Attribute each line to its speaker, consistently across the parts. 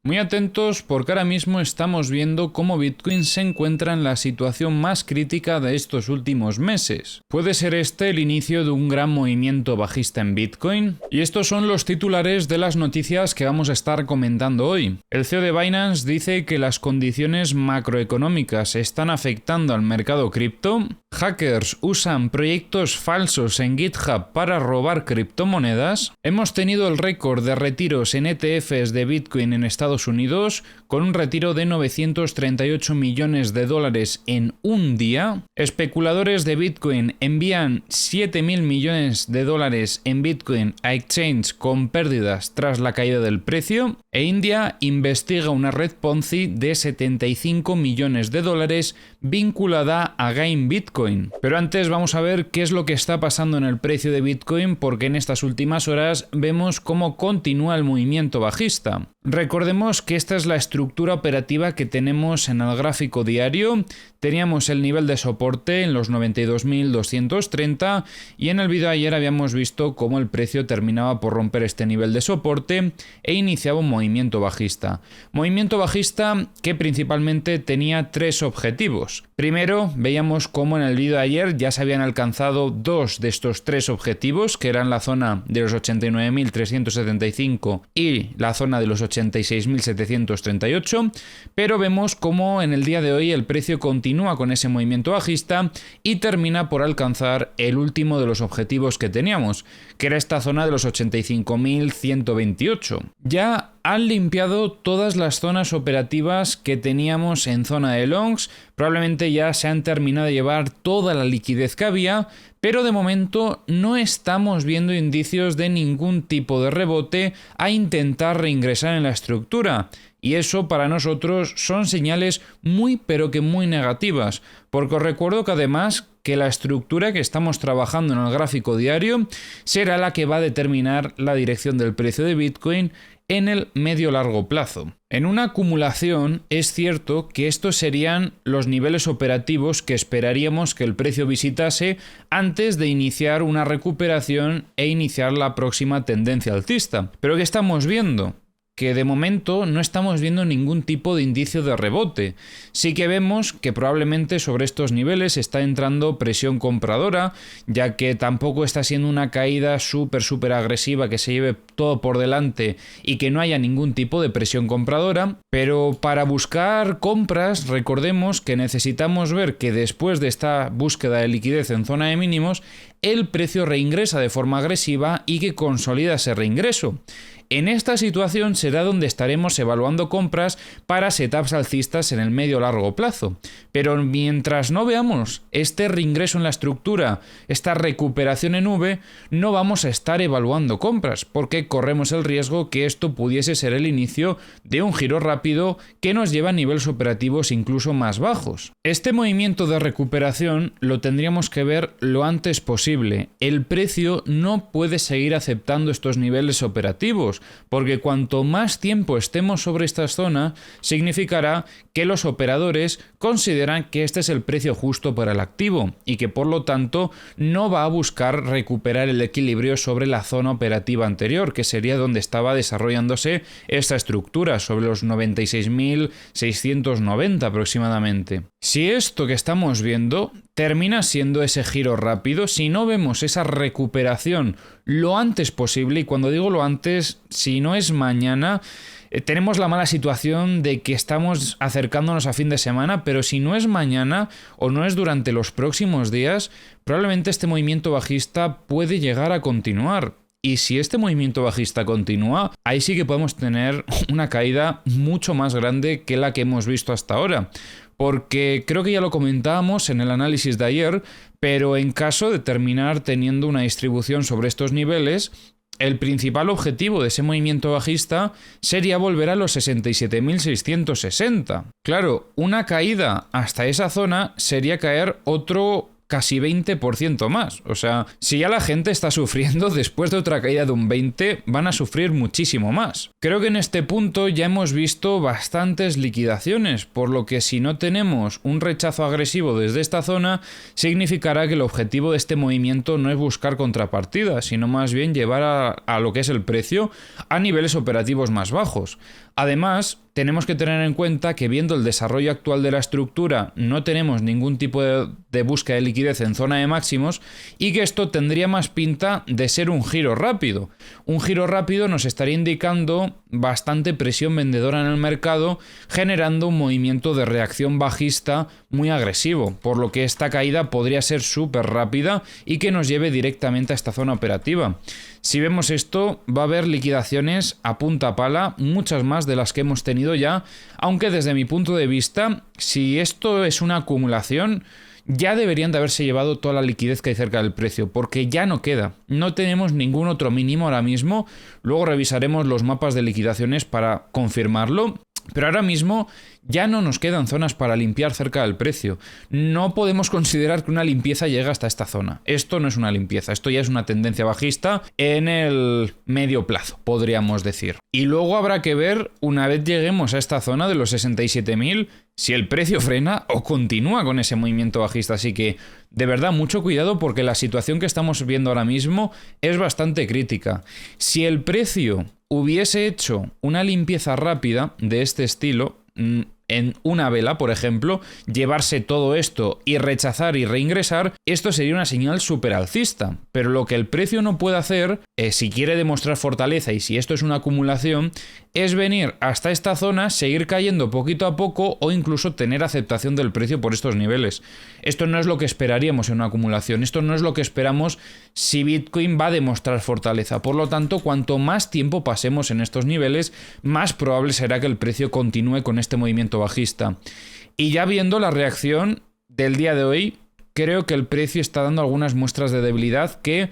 Speaker 1: Muy atentos porque ahora mismo estamos viendo cómo Bitcoin se encuentra en la situación más crítica de estos últimos meses. ¿Puede ser este el inicio de un gran movimiento bajista en Bitcoin? Y estos son los titulares de las noticias que vamos a estar comentando hoy. El CEO de Binance dice que las condiciones macroeconómicas están afectando al mercado cripto. Hackers usan proyectos falsos en GitHub para robar criptomonedas. Hemos tenido el récord de retiros en ETFs de Bitcoin en Estados Unidos, con un retiro de 938 millones de dólares en un día. Especuladores de Bitcoin envían 7.000 millones de dólares en Bitcoin a exchange con pérdidas tras la caída del precio. E India investiga una red Ponzi de 75 millones de dólares vinculada a Game Bitcoin. Pero antes vamos a ver qué es lo que está pasando en el precio de Bitcoin, porque en estas últimas horas vemos cómo continúa el movimiento bajista. Recordemos que esta es la estructura operativa que tenemos en el gráfico diario. Teníamos el nivel de soporte en los 92.230 y en el vídeo de ayer habíamos visto cómo el precio terminaba por romper este nivel de soporte e iniciaba un movimiento bajista. Movimiento bajista que principalmente tenía tres objetivos. Primero, veíamos cómo en el vídeo de ayer ya se habían alcanzado dos de estos tres objetivos, que eran la zona de los 89.375 y la zona de los 86.738, pero vemos cómo en el día de hoy el precio continúa con ese movimiento bajista y termina por alcanzar el último de los objetivos que teníamos, que era esta zona de los 85.128. Ya han limpiado todas las zonas operativas que teníamos en zona de longs, probablemente ya se han terminado de llevar toda la liquidez que había, pero de momento no estamos viendo indicios de ningún tipo de rebote a intentar reingresar en la estructura. Y eso para nosotros son señales muy pero que muy negativas, porque os recuerdo que además que la estructura que estamos trabajando en el gráfico diario será la que va a determinar la dirección del precio de Bitcoin en el medio-largo plazo. En una acumulación es cierto que estos serían los niveles operativos que esperaríamos que el precio visitase antes de iniciar una recuperación e iniciar la próxima tendencia alcista. ¿Pero qué estamos viendo? Que de momento no estamos viendo ningún tipo de indicio de rebote. Sí que vemos que probablemente sobre estos niveles está entrando presión compradora, ya que tampoco está siendo una caída súper agresiva que se lleve todo por delante y que no haya ningún tipo de presión compradora. Pero para buscar compras, recordemos que necesitamos ver que después de esta búsqueda de liquidez en zona de mínimos, el precio reingresa de forma agresiva y que consolida ese reingreso. En esta situación será donde estaremos evaluando compras para setups alcistas en el medio-largo plazo. Pero mientras no veamos este reingreso en la estructura, esta recuperación en V, no vamos a estar evaluando compras, porque corremos el riesgo que esto pudiese ser el inicio de un giro rápido que nos lleva a niveles operativos incluso más bajos. Este movimiento de recuperación lo tendríamos que ver lo antes posible. El precio no puede seguir aceptando estos niveles operativos, porque cuanto más tiempo estemos sobre esta zona, significará que los operadores consideran que este es el precio justo para el activo y que por lo tanto no va a buscar recuperar el equilibrio sobre la zona operativa anterior, que sería donde estaba desarrollándose esta estructura, sobre los 96.690 aproximadamente. Si esto que estamos viendo termina siendo ese giro rápido, si no vemos esa recuperación lo antes posible, y cuando digo lo antes, si no es mañana, tenemos la mala situación de que estamos acercándonos a fin de semana, pero si no es mañana o no es durante los próximos días, probablemente este movimiento bajista puede llegar a continuar. Y si este movimiento bajista continúa, ahí sí que podemos tener una caída mucho más grande que la que hemos visto hasta ahora. Porque creo que ya lo comentábamos en el análisis de ayer, pero en caso de terminar teniendo una distribución sobre estos niveles, el principal objetivo de ese movimiento bajista sería volver a los 67.660. Claro, una caída hasta esa zona sería caer otro casi 20% más. O sea, si ya la gente está sufriendo, después de otra caída de un 20, van a sufrir muchísimo más. Creo que en este punto ya hemos visto bastantes liquidaciones, por lo que si no tenemos un rechazo agresivo desde esta zona, significará que el objetivo de este movimiento no es buscar contrapartidas, sino más bien llevar a lo que es el precio a niveles operativos más bajos. Además, tenemos que tener en cuenta que viendo el desarrollo actual de la estructura no tenemos ningún tipo de búsqueda de liquidez en zona de máximos y que esto tendría más pinta de ser un giro rápido. Un giro rápido nos estaría indicando bastante presión vendedora en el mercado, generando un movimiento de reacción bajista muy agresivo, por lo que esta caída podría ser súper rápida y que nos lleve directamente a esta zona operativa. Si vemos esto, va a haber liquidaciones a punta pala, muchas más de las que hemos tenido ya, aunque desde mi punto de vista, si esto es una acumulación, ya deberían de haberse llevado toda la liquidez que hay cerca del precio, porque ya no queda. No tenemos ningún otro mínimo ahora mismo, luego revisaremos los mapas de liquidaciones para confirmarlo. Pero ahora mismo ya no nos quedan zonas para limpiar cerca del precio. No podemos considerar que una limpieza llegue hasta esta zona. Esto no es una limpieza, esto ya es una tendencia bajista en el medio plazo, podríamos decir. Y luego habrá que ver, una vez lleguemos a esta zona de los 67.000, si el precio frena o continúa con ese movimiento bajista. Así que, de verdad, mucho cuidado porque la situación que estamos viendo ahora mismo es bastante crítica. Si el precio hubiese hecho una limpieza rápida de este estilo, en una vela, por ejemplo, llevarse todo esto y rechazar y reingresar, esto sería una señal súper alcista. Pero lo que el precio no puede hacer, si quiere demostrar fortaleza y si esto es una acumulación, es venir hasta esta zona, seguir cayendo poquito a poco o incluso tener aceptación del precio por estos niveles. Esto no es lo que esperaríamos en una acumulación, esto no es lo que esperamos si Bitcoin va a demostrar fortaleza. Por lo tanto, cuanto más tiempo pasemos en estos niveles, más probable será que el precio continúe con este movimiento bajista. Y ya viendo la reacción del día de hoy, creo que el precio está dando algunas muestras de debilidad que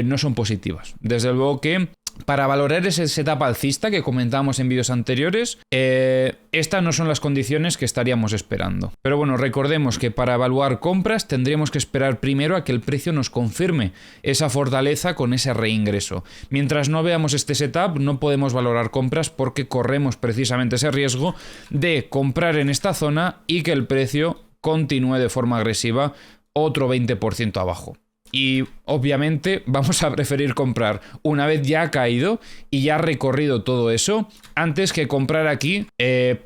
Speaker 1: no son positivas. Desde luego que para valorar ese setup alcista que comentábamos en vídeos anteriores, estas no son las condiciones que estaríamos esperando. Pero bueno, recordemos que para evaluar compras tendríamos que esperar primero a que el precio nos confirme esa fortaleza con ese reingreso. Mientras no veamos este setup, no podemos valorar compras porque corremos precisamente ese riesgo de comprar en esta zona y que el precio continúe de forma agresiva otro 20% abajo. Y obviamente vamos a preferir comprar una vez ya ha caído y ya ha recorrido todo eso antes que comprar aquí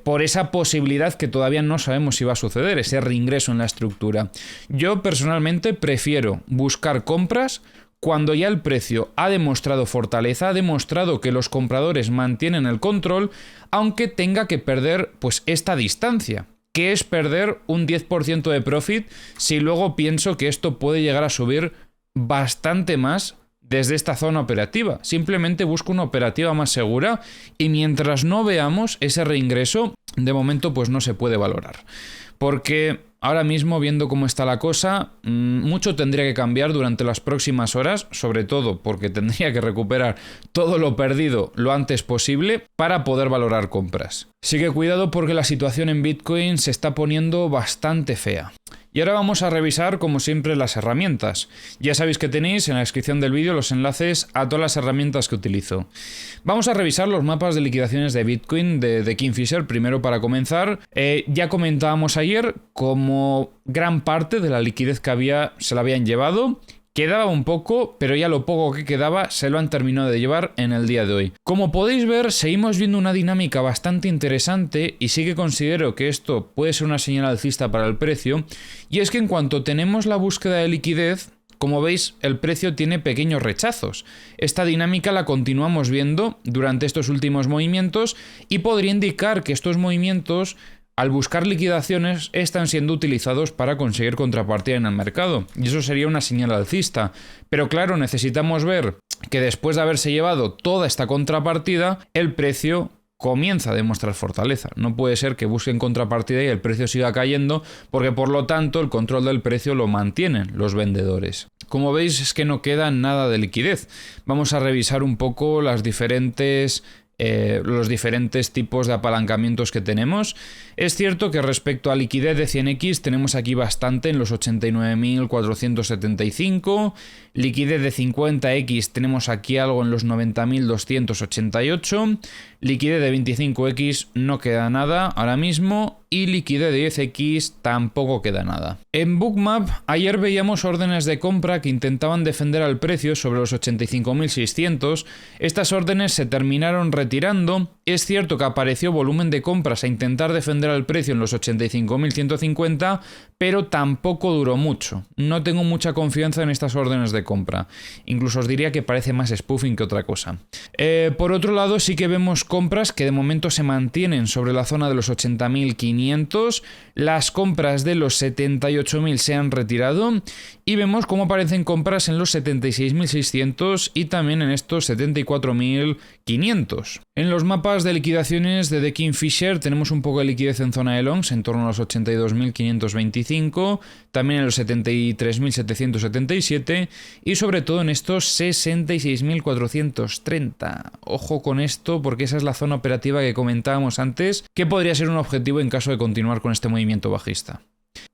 Speaker 1: por esa posibilidad que todavía no sabemos si va a suceder, ese reingreso en la estructura. Yo personalmente prefiero buscar compras cuando ya el precio ha demostrado fortaleza, ha demostrado que los compradores mantienen el control, aunque tenga que perder pues esta distancia, que es perder un 10% de profit si luego pienso que esto puede llegar a subir bastante más desde esta zona operativa. Simplemente busco una operativa más segura y mientras no veamos ese reingreso, de momento pues no se puede valorar. Porque ahora mismo, viendo cómo está la cosa, mucho tendría que cambiar durante las próximas horas, sobre todo porque tendría que recuperar todo lo perdido lo antes posible para poder valorar compras. Así que cuidado porque la situación en Bitcoin se está poniendo bastante fea. Y ahora vamos a revisar, como siempre, las herramientas. Ya sabéis que tenéis en la descripción del vídeo los enlaces a todas las herramientas que utilizo. Vamos a revisar los mapas de liquidaciones de Bitcoin de Kingfisher, primero para comenzar. Ya comentábamos ayer como gran parte de la liquidez que había se la habían llevado. Quedaba un poco, pero ya lo poco que quedaba se lo han terminado de llevar en el día de hoy. Como podéis ver, seguimos viendo una dinámica bastante interesante y sí que considero que esto puede ser una señal alcista para el precio. Y es que en cuanto tenemos la búsqueda de liquidez, como veis, el precio tiene pequeños rechazos. Esta dinámica la continuamos viendo durante estos últimos movimientos y podría indicar que estos movimientos, al buscar liquidaciones, están siendo utilizados para conseguir contrapartida en el mercado. Y eso sería una señal alcista. Pero claro, necesitamos ver que después de haberse llevado toda esta contrapartida, el precio comienza a demostrar fortaleza. No puede ser que busquen contrapartida y el precio siga cayendo, porque por lo tanto el control del precio lo mantienen los vendedores. Como veis, es que no queda nada de liquidez. Vamos a revisar un poco los diferentes tipos de apalancamientos que tenemos. Es cierto que respecto a liquidez de 100x tenemos aquí bastante en los 89.475, liquidez de 50x tenemos aquí algo en los 90.288, liquidez de 25x no queda nada ahora mismo y liquidez de 10x tampoco queda nada. En Bookmap ayer veíamos órdenes de compra que intentaban defender al precio sobre los 85.600. Estas órdenes se terminaron retirando. Es cierto que apareció volumen de compras a intentar defender al precio en los 85.150, pero tampoco duró mucho. No tengo mucha confianza en estas órdenes de compra. Incluso os diría que parece más spoofing que otra cosa. Por otro lado, sí que vemos compras que de momento se mantienen sobre la zona de los 80.500. Las compras de los 78.000 se han retirado y vemos cómo aparecen compras en los 76.600 y también en estos 74.500. En los mapas de liquidaciones de The Kingfisher tenemos un poco de liquidez en zona de longs, en torno a los 82.525, también en los 73.777 y sobre todo en estos 66.430. Ojo con esto porque esa es la zona operativa que comentábamos antes, que podría ser un objetivo en caso de continuar con este movimiento bajista.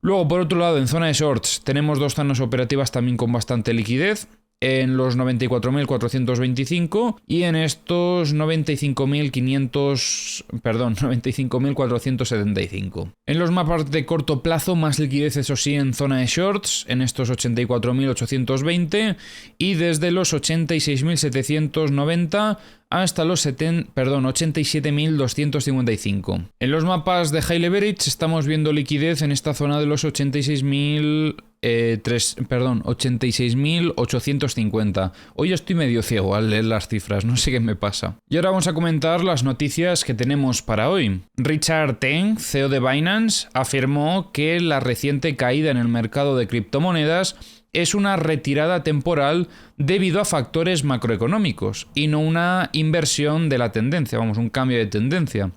Speaker 1: Luego, por otro lado, en zona de shorts tenemos dos zonas operativas también con bastante liquidez, en los 94.425 y en estos 95.475. En los mapas de corto plazo, más liquidez, eso sí, en zona de shorts, en estos 84.820 y desde los 86.790 hasta los 87.255. En los mapas de High Leverage estamos viendo liquidez en esta zona de los 86.850. Hoy estoy medio ciego al leer las cifras, no sé qué me pasa. Y ahora vamos a comentar las noticias que tenemos para hoy. Richard Teng, CEO de Binance, afirmó que la reciente caída en el mercado de criptomonedas es una retirada temporal debido a factores macroeconómicos y no una inversión de la tendencia, un cambio de tendencia.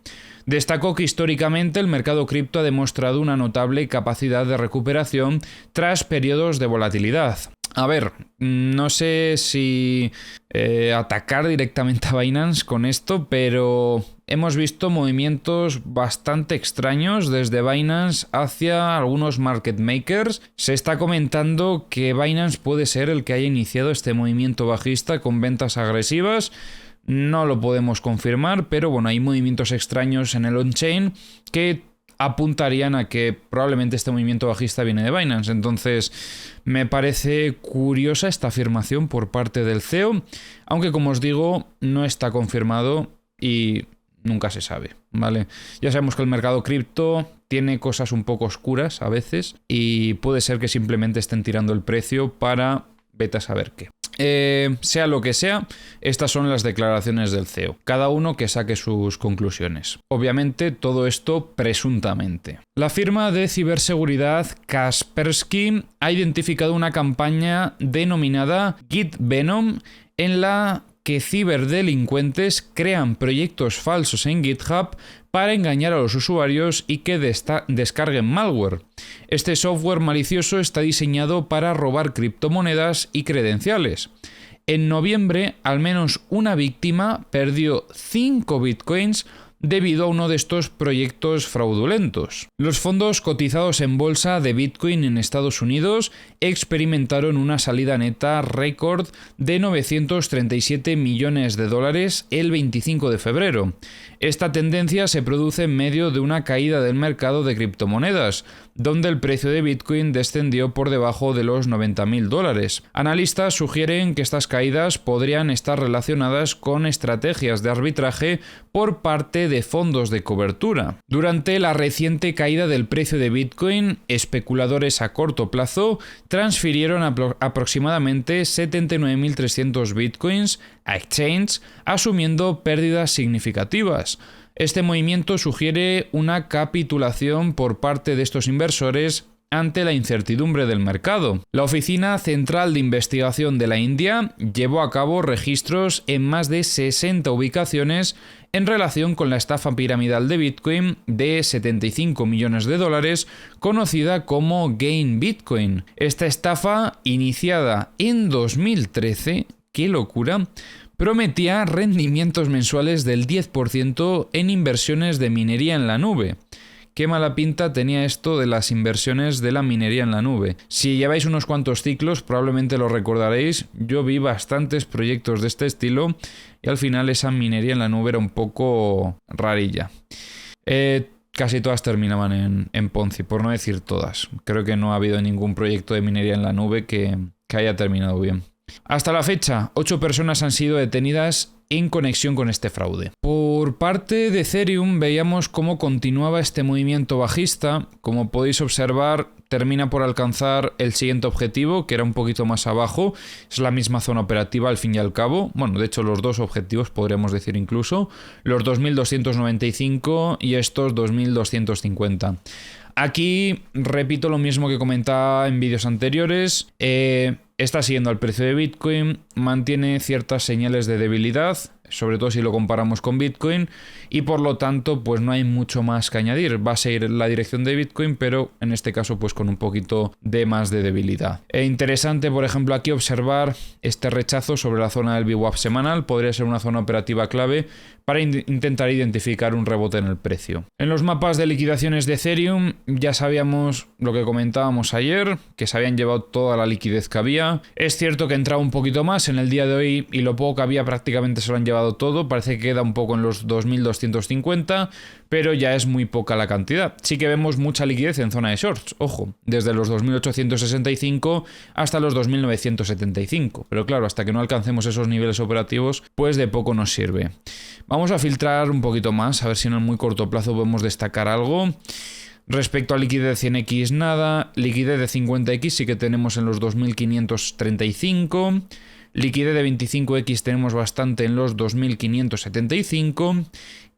Speaker 1: Destacó que históricamente el mercado cripto ha demostrado una notable capacidad de recuperación tras periodos de volatilidad. A ver, no sé si atacar directamente a Binance con esto, pero hemos visto movimientos bastante extraños desde Binance hacia algunos market makers. Se está comentando que Binance puede ser el que haya iniciado este movimiento bajista con ventas agresivas. No lo podemos confirmar, pero bueno, hay movimientos extraños en el on-chain que apuntarían a que probablemente este movimiento bajista viene de Binance. Entonces, me parece curiosa esta afirmación por parte del CEO, aunque como os digo, no está confirmado y nunca se sabe, ¿vale? Ya sabemos que el mercado cripto tiene cosas un poco oscuras a veces y puede ser que simplemente estén tirando el precio para vete a saber qué. Sea lo que sea, estas son las declaraciones del CEO. Cada uno que saque sus conclusiones. Obviamente, todo esto presuntamente. La firma de ciberseguridad Kaspersky ha identificado una campaña denominada GitVenom en la que ciberdelincuentes crean proyectos falsos en GitHub para engañar a los usuarios y que descarguen malware. Este software malicioso está diseñado para robar criptomonedas y credenciales. En noviembre, al menos una víctima perdió 5 bitcoins debido a uno de estos proyectos fraudulentos. Los fondos cotizados en bolsa de Bitcoin en Estados Unidos experimentaron una salida neta récord de $937 millones el 25 de febrero. Esta tendencia se produce en medio de una caída del mercado de criptomonedas, donde el precio de Bitcoin descendió por debajo de los $90.000. Analistas sugieren que estas caídas podrían estar relacionadas con estrategias de arbitraje por parte de fondos de cobertura. Durante la reciente caída del precio de Bitcoin, especuladores a corto plazo transfirieron aproximadamente 79.300 Bitcoins a exchange, asumiendo pérdidas significativas. Este movimiento sugiere una capitulación por parte de estos inversores ante la incertidumbre del mercado. La Oficina Central de Investigación de la India llevó a cabo registros en más de 60 ubicaciones en relación con la estafa piramidal de Bitcoin de $75 millones, conocida como Gain Bitcoin. Esta estafa, iniciada en 2013, ¡qué locura!, prometía rendimientos mensuales del 10% en inversiones de minería en la nube. Qué mala pinta tenía esto de las inversiones de la minería en la nube. Si lleváis unos cuantos ciclos, probablemente lo recordaréis. Yo vi bastantes proyectos de este estilo y al final esa minería en la nube era un poco rarilla. casi todas terminaban en Ponzi, por no decir todas. Creo que no ha habido ningún proyecto de minería en la nube que haya terminado bien. Hasta la fecha, 8 personas han sido detenidas en conexión con este fraude. Por parte de Ethereum veíamos cómo continuaba este movimiento bajista. Como podéis observar, termina por alcanzar el siguiente objetivo, que era un poquito más abajo. Es la misma zona operativa al fin y al cabo. Bueno, de hecho los dos objetivos podríamos decir incluso. Los 2.295 y estos 2.250. Aquí repito lo mismo que comentaba en vídeos anteriores. Está siguiendo al precio de Bitcoin, mantiene ciertas señales de debilidad, sobre todo si lo comparamos con Bitcoin, y por lo tanto pues no hay mucho más que añadir. Va a seguir la dirección de Bitcoin, pero en este caso pues con un poquito de más de debilidad. Interesante, por ejemplo, aquí observar este rechazo sobre la zona del VWAP semanal. Podría ser una zona operativa clave para intentar identificar un rebote en el precio. En los mapas de liquidaciones de Ethereum ya sabíamos lo que comentábamos ayer, que se habían llevado toda la liquidez que había. Es cierto que entraba un poquito más en el día de hoy y lo poco que había prácticamente se lo han llevado todo. Parece que queda un poco en los 2.250, pero ya es muy poca la cantidad. Sí que vemos mucha liquidez en zona de shorts, ojo, desde los 2.865 hasta los 2.975. Pero claro, hasta que no alcancemos esos niveles operativos, pues de poco nos sirve. Vamos a filtrar un poquito más, a ver si en el muy corto plazo podemos destacar algo. Respecto a liquidez de 100x nada, liquidez de 50x sí que tenemos en los 2.535, liquidez de 25x tenemos bastante en los 2.575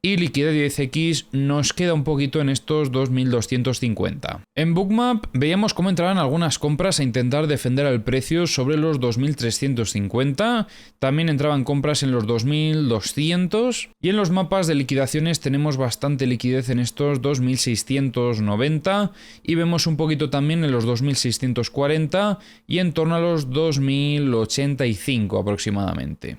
Speaker 1: y liquidez de 10x nos queda un poquito en estos 2.250. En Bookmap veíamos cómo entraban algunas compras a intentar defender el precio sobre los 2.350, también entraban compras en los 2.200 y en los mapas de liquidaciones tenemos bastante liquidez en estos 2.690 y vemos un poquito también en los 2.640 y en torno a los 2.085 aproximadamente.